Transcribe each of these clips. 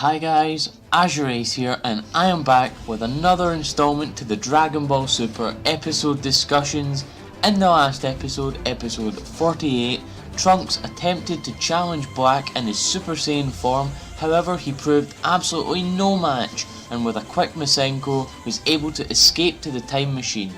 Hi guys, AzureAce here, and I am back with another installment to the Dragon Ball Super episode discussions. In the last episode, episode 48, Trunks attempted to challenge Black in his Super Saiyan form, however he proved absolutely no match, and with a quick Masenko was able to escape to the time machine.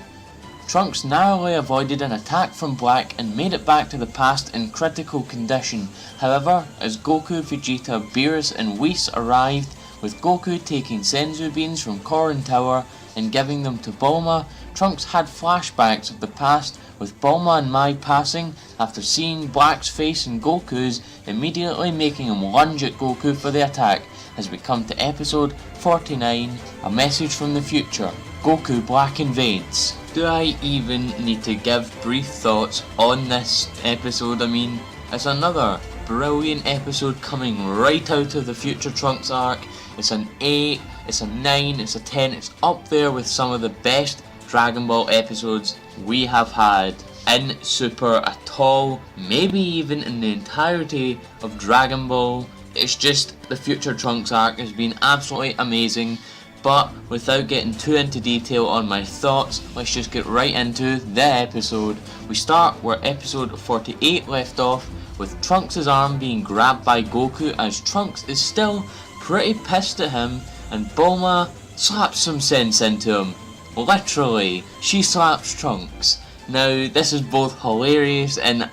Trunks narrowly avoided an attack from Black and made it back to the past in critical condition. However, as Goku, Vegeta, Beerus and Whis arrived, with Goku taking Senzu beans from Korin Tower and giving them to Bulma, Trunks had flashbacks of the past, with Bulma and Mai passing after seeing Black's face and Goku's, immediately making him lunge at Goku for the attack. As we come to episode 49, a message from the future, Goku Black Invades. Do I even need to give brief thoughts on this episode? I mean, it's another brilliant episode coming right out of the Future Trunks arc. It's an 8, it's a 9, it's a 10, it's up there with some of the best Dragon Ball episodes we have had in Super at all, maybe even in the entirety of Dragon Ball. It's just, the Future Trunks arc has been absolutely amazing. But without getting too into detail on my thoughts, let's just get right into the episode. We start where episode 48 left off, with Trunks' arm being grabbed by Goku as Trunks is still pretty pissed at him, and Bulma slaps some sense into him. Literally, she slaps Trunks. Now, this is both hilarious and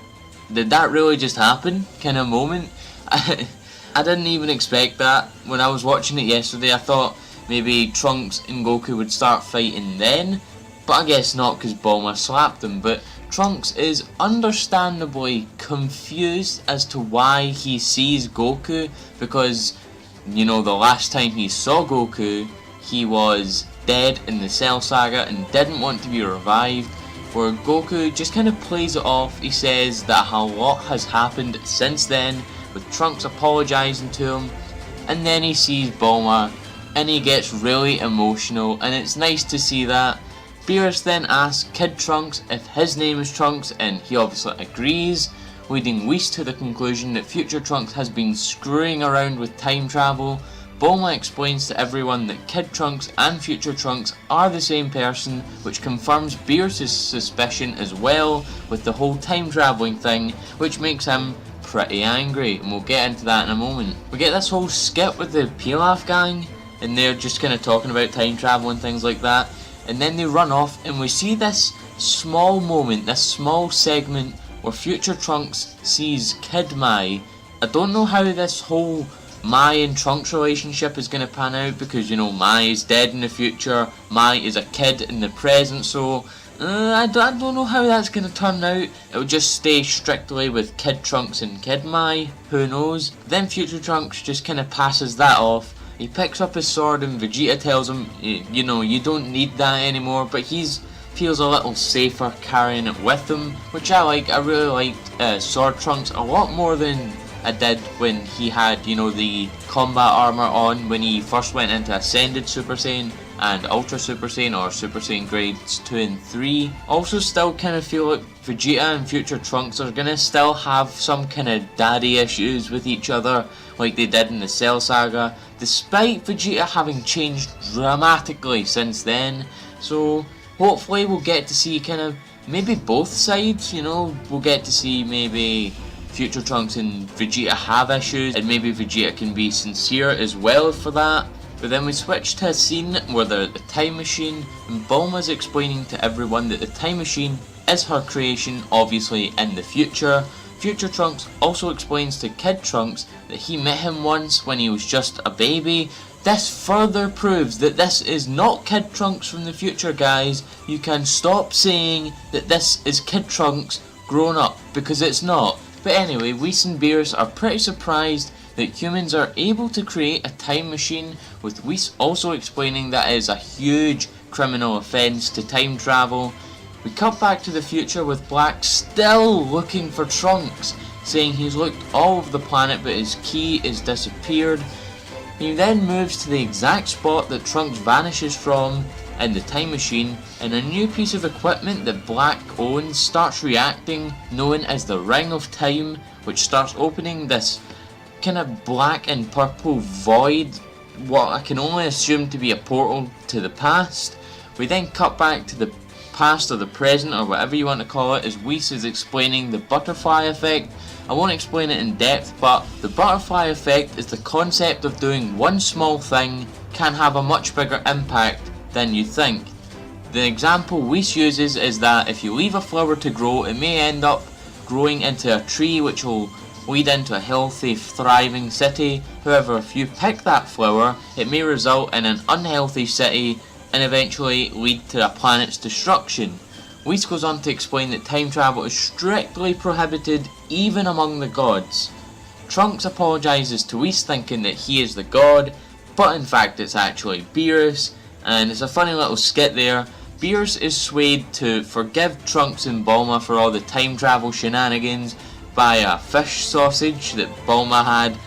did that really just happen kind of moment. I didn't even expect that. When I was watching it yesterday, I thought maybe Trunks and Goku would start fighting then, but I guess not because Bulma slapped him. But Trunks is understandably confused as to why he sees Goku, because, you know, the last time he saw Goku, he was dead in the Cell Saga and didn't want to be revived. Where Goku just kind of plays it off. He says that a lot has happened since then, with Trunks apologising to him, and then he sees Bulma and he gets really emotional, and it's nice to see that. Beerus then asks Kid Trunks if his name is Trunks, and he obviously agrees, leading Whis to the conclusion that Future Trunks has been screwing around with time travel. Bulma explains to everyone that Kid Trunks and Future Trunks are the same person, which confirms Beerus' suspicion as well with the whole time travelling thing, which makes him pretty angry, and we'll get into that in a moment. We get this whole skit with the Pilaf gang, and they're just kind of talking about time travel and things like that, and then they run off, and we see this small moment, this small segment where Future Trunks sees Kid Mai. I don't know how this whole Mai and Trunks relationship is going to pan out, because, you know, Mai is dead in the future, Mai is a kid in the present, so I don't know how that's going to turn out. It'll just stay strictly with Kid Trunks and Kid Mai, who knows. Then Future Trunks just kind of passes that off. He picks up his sword and Vegeta tells him, you know, you don't need that anymore, but feels a little safer carrying it with him, which I like. I really liked Sword Trunks a lot more than I did when he had, you know, the combat armor on when he first went into Ascended Super Saiyan and Ultra Super Saiyan, or Super Saiyan grades 2 and 3. Also still kind of feel like Vegeta and Future Trunks are gonna still have some kind of daddy issues with each other like they did in the Cell Saga, despite Vegeta having changed dramatically since then. So hopefully we'll get to see kind of maybe both sides, you know. We'll get to see maybe Future Trunks and Vegeta have issues, and maybe Vegeta can be sincere as well for that. But then we switch to a scene where they're at the time machine, and Bulma's explaining to everyone that the time machine is her creation, obviously in the future. Future Trunks also explains to Kid Trunks that he met him once when he was just a baby. This further proves that this is not Kid Trunks from the future, guys. You can stop saying that this is Kid Trunks grown up, because it's not. But anyway, Whis and Beerus are pretty surprised that humans are able to create a time machine, with Whis also explaining that it is a huge criminal offence to time travel. We cut back to the future with Black still looking for Trunks, saying he's looked all over the planet but his key is disappeared. He then moves to the exact spot that Trunks vanishes from in the time machine, and a new piece of equipment that Black owns starts reacting, known as the Ring of Time, which starts opening this kind of black and purple void, what I can only assume to be a portal to the past. We then cut back to the past or the present or whatever you want to call it, as Whis is explaining the butterfly effect. I won't explain it in depth, but the butterfly effect is the concept of doing one small thing can have a much bigger impact than you think. The example Whis uses is that if you leave a flower to grow, it may end up growing into a tree which will lead into a healthy, thriving city. However, if you pick that flower, it may result in an unhealthy city and eventually lead to a planet's destruction. Whis goes on to explain that time travel is strictly prohibited even among the gods. Trunks apologises to Whis, thinking that he is the god, but in fact it's actually Beerus, and it's a funny little skit there. Beerus is swayed to forgive Trunks and Bulma for all the time travel shenanigans by a fish sausage that Bulma had,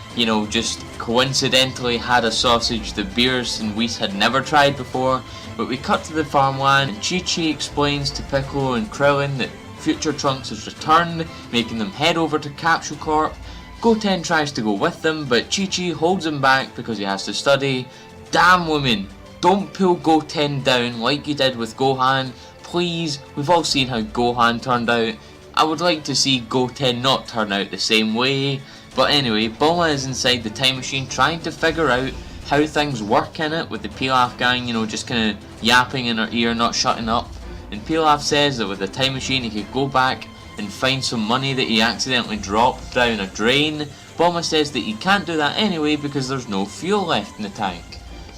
just coincidentally had a sausage that Beerus and Whis had never tried before. But we cut to the farmland and Chi-Chi explains to Piccolo and Krillin that future Trunks has returned, making them head over to Capsule Corp. Goten tries to go with them, but Chi-Chi holds him back because he has to study. Damn woman, don't pull Goten down like you did with Gohan. Please, we've all seen how Gohan turned out. I would like to see Goten not turn out the same way. But anyway, Bulma is inside the time machine trying to figure out how things work in it, with the Pilaf gang, just kind of yapping in her ear, not shutting up. And Pilaf says that with the time machine he could go back and find some money that he accidentally dropped down a drain. Bulma says that he can't do that anyway because there's no fuel left in the tank.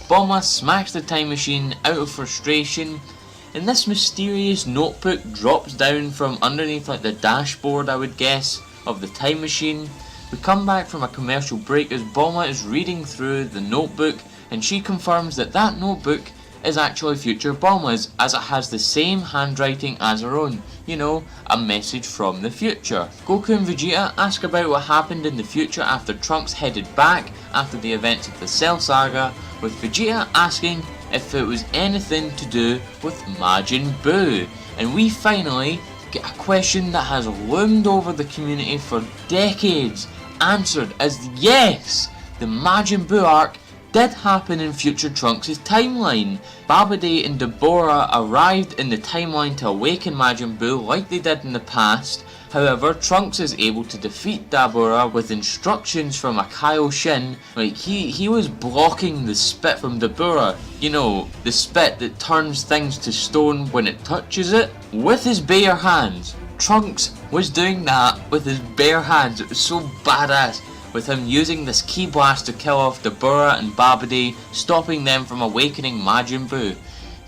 Bulma smacks the time machine out of frustration, and this mysterious notebook drops down from underneath like the dashboard, I would guess, of the time machine. We come back from a commercial break as Bulma is reading through the notebook, and she confirms that that notebook is actually future Bulma's, as it has the same handwriting as her own. A message from the future. Goku and Vegeta ask about what happened in the future after Trunks headed back after the events of the Cell Saga, with Vegeta asking if it was anything to do with Majin Buu. And we finally get a question that has loomed over the community for decades answered as yes! The Majin Buu arc did happen in future Trunks' timeline. Babidi and Deborah arrived in the timeline to awaken Majin Buu like they did in the past. However, Trunks is able to defeat Deborah with instructions from a Kaioshin. Like, he was blocking the spit from Deborah. The spit that turns things to stone when it touches it, with his bare hands. Trunks was doing that with his bare hands. It was so badass, with him using this ki blast to kill off Deborah and Babidi, stopping them from awakening Majin Buu.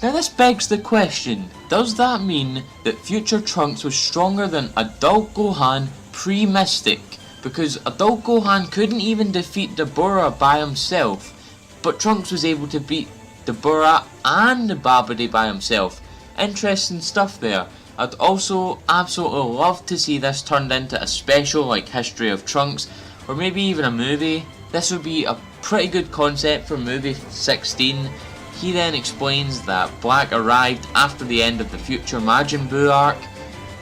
Now this begs the question, does that mean that future Trunks was stronger than adult Gohan pre-Mystic? Because adult Gohan couldn't even defeat Deborah by himself, but Trunks was able to beat Deborah and Babidi by himself. Interesting stuff there. I'd also absolutely love to see this turned into a special like History of Trunks, or maybe even a movie. This would be a pretty good concept for movie 16. He then explains that Black arrived after the end of the future Majin Buu arc,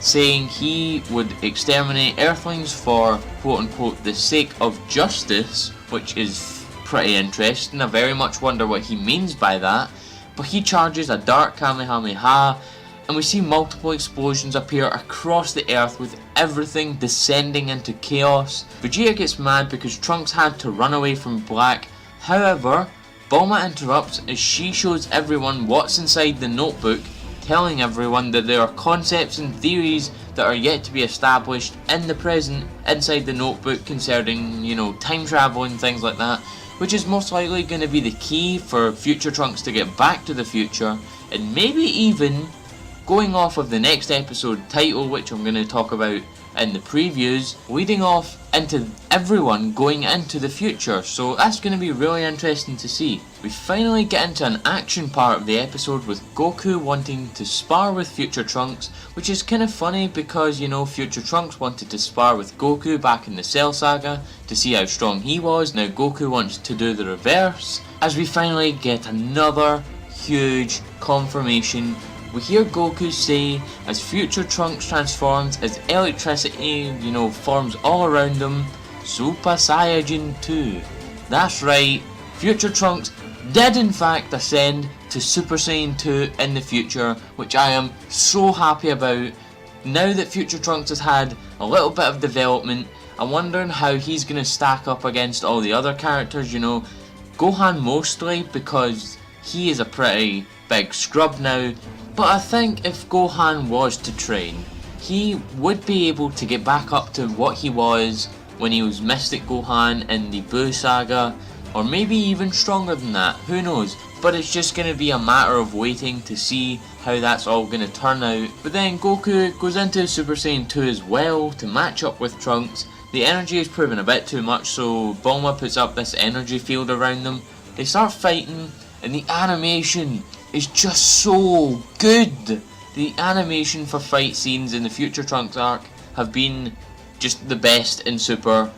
saying he would exterminate Earthlings for quote unquote the sake of justice, which is pretty interesting. I very much wonder what he means by that. But he charges a dark Kamehameha, and we see multiple explosions appear across the earth with everything descending into chaos. Vegeta gets mad because Trunks had to run away from Black. However, Bulma interrupts as she shows everyone what's inside the notebook, telling everyone that there are concepts and theories that are yet to be established in the present inside the notebook concerning, time travel and things like that, which is most likely going to be the key for future Trunks to get back to the future, and maybe even going off of the next episode title, which I'm going to talk about in the previews, leading off into everyone going into the future. So that's going to be really interesting to see. We finally get into an action part of the episode with Goku wanting to spar with future Trunks, which is kind of funny because, future Trunks wanted to spar with Goku back in the Cell Saga to see how strong he was. Now Goku wants to do the reverse, as we finally get another huge confirmation. We hear Goku say, as future Trunks transforms, as electricity, forms all around him, Super Saiyajin 2. That's right, Future Trunks did in fact ascend to Super Saiyan 2 in the future, which I am so happy about. Now that Future Trunks has had a little bit of development, I'm wondering how he's going to stack up against all the other characters, you know. Gohan mostly, because he is a pretty big scrub now, but I think if Gohan was to train, he would be able to get back up to what he was when he was Mystic Gohan in the Buu Saga, or maybe even stronger than that, who knows. But it's just going to be a matter of waiting to see how that's all going to turn out. But then Goku goes into Super Saiyan 2 as well to match up with Trunks. The energy is proving a bit too much, so Bulma puts up this energy field around them. They start fighting, and the animation is just so good. The animation for fight scenes in the Future Trunks arc have been just the best in Super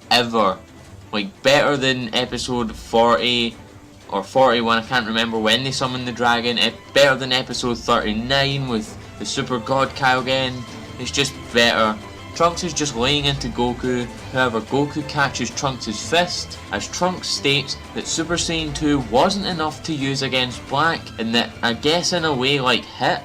ever. Like, better than episode 40 or 41, I can't remember when they summoned the dragon. Better than episode 39 with the Super God Kaiogen. It's just better. Trunks is just laying into Goku. However, Goku catches Trunks' fist, as Trunks states that Super Saiyan 2 wasn't enough to use against Black, and that, I guess in a way like Hit,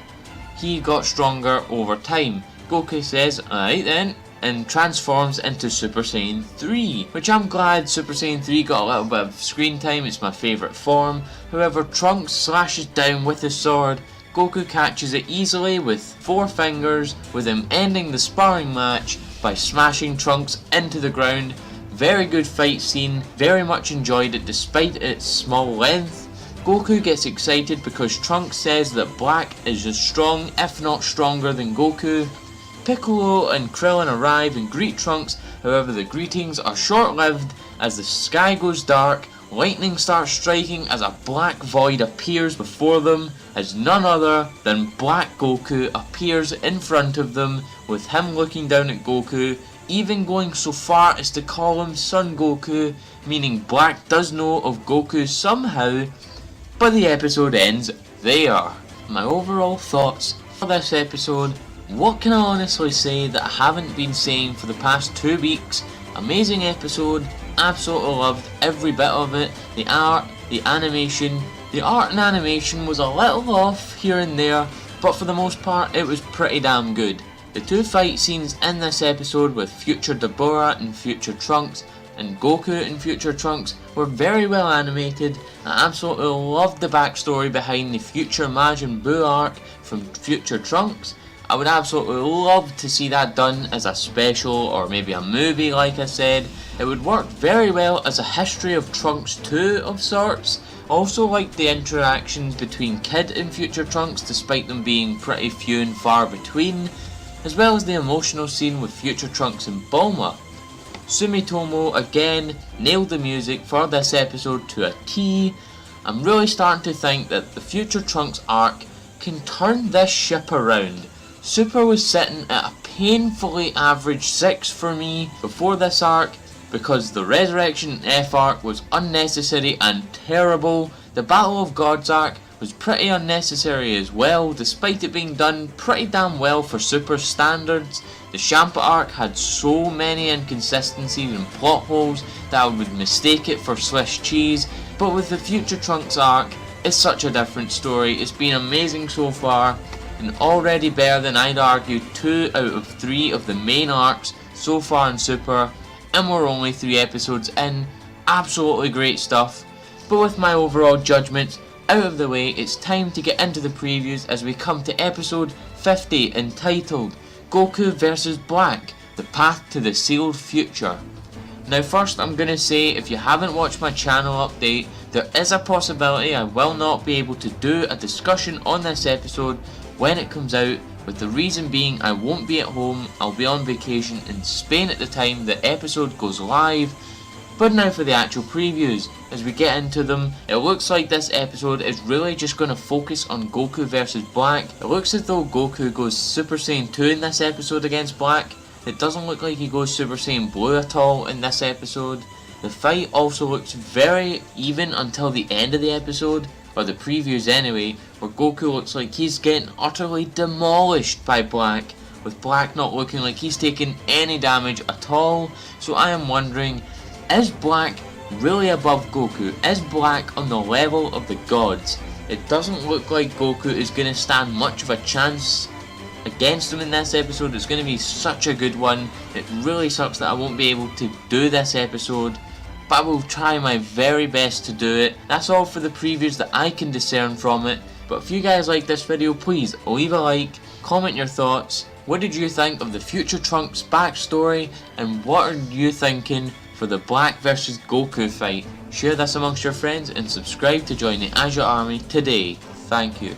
he got stronger over time. Goku says, alright then, and transforms into Super Saiyan 3, which I'm glad Super Saiyan 3 got a little bit of screen time. It's my favourite form. However, Trunks slashes down with his sword. Goku catches it easily with 4 fingers, with him ending the sparring match by smashing Trunks into the ground. Very good fight scene, very much enjoyed it despite its small length. Goku gets excited because Trunks says that Black is as strong, if not stronger, than Goku. Piccolo and Krillin arrive and greet Trunks, however the greetings are short-lived as the sky goes dark, lightning starts striking as a black void appears before them, as none other than Black Goku appears in front of them, with him looking down at Goku, even going so far as to call him Son Goku, meaning Black does know of Goku somehow, but the episode ends there. My overall thoughts for this episode: what can I honestly say that I haven't been saying for the past 2 weeks? Amazing episode, absolutely loved every bit of it. The art, the animation. The art and animation was a little off here and there, but for the most part it was pretty damn good. The 2 fight scenes in this episode with Future Deborah and Future Trunks, and Goku and Future Trunks, were very well animated. I absolutely loved the backstory behind the Future Majin Buu arc from Future Trunks. I would absolutely love to see that done as a special or maybe a movie, like I said. It would work very well as a history of Trunks 2 of sorts. Also liked the interactions between Kid and Future Trunks despite them being pretty few and far between, as well as the emotional scene with Future Trunks and Bulma. Sumitomo again nailed the music for this episode to a T. I'm really starting to think that the Future Trunks arc can turn this ship around. Super was sitting at a painfully average 6 for me before this arc, because the Resurrection F arc was unnecessary and terrible. The Battle of Gods arc was pretty unnecessary as well, despite it being done pretty damn well for Super standards. The Champa arc had so many inconsistencies and plot holes that I would mistake it for Swiss cheese, but with the Future Trunks arc, it's such a different story. It's been amazing so far, and already better than I'd argue 2 out of 3 of the main arcs so far in Super, and we're only 3 episodes in. Absolutely great stuff. But with my overall judgments out of the way, it's time to get into the previews as we come to episode 50, entitled Goku vs Black, The Path to the Sealed Future. Now first I'm going to say, if you haven't watched my channel update, there is a possibility I will not be able to do a discussion on this episode when it comes out, with the reason being I won't be at home. I'll be on vacation in Spain at the time the episode goes live. But now for the actual previews. As we get into them, it looks like this episode is really just going to focus on Goku versus Black. It looks as though Goku goes Super Saiyan 2 in this episode against Black. It doesn't look like he goes Super Saiyan Blue at all in this episode. The fight also looks very even until the end of the episode, or the previews anyway, where Goku looks like he's getting utterly demolished by Black, with Black not looking like he's taken any damage at all. So I am wondering, is Black really above Goku? Is Black on the level of the gods? It doesn't look like Goku is going to stand much of a chance against him in this episode. It's going to be such a good one. It really sucks that I won't be able to do this episode, but I will try my very best to do it. That's all for the previews that I can discern from it. But if you guys like this video, please leave a like, comment your thoughts. What did you think of the future Trunks backstory, and what are you thinking for the Black vs Goku fight? Share this amongst your friends and subscribe to join the Azure Army today. Thank you.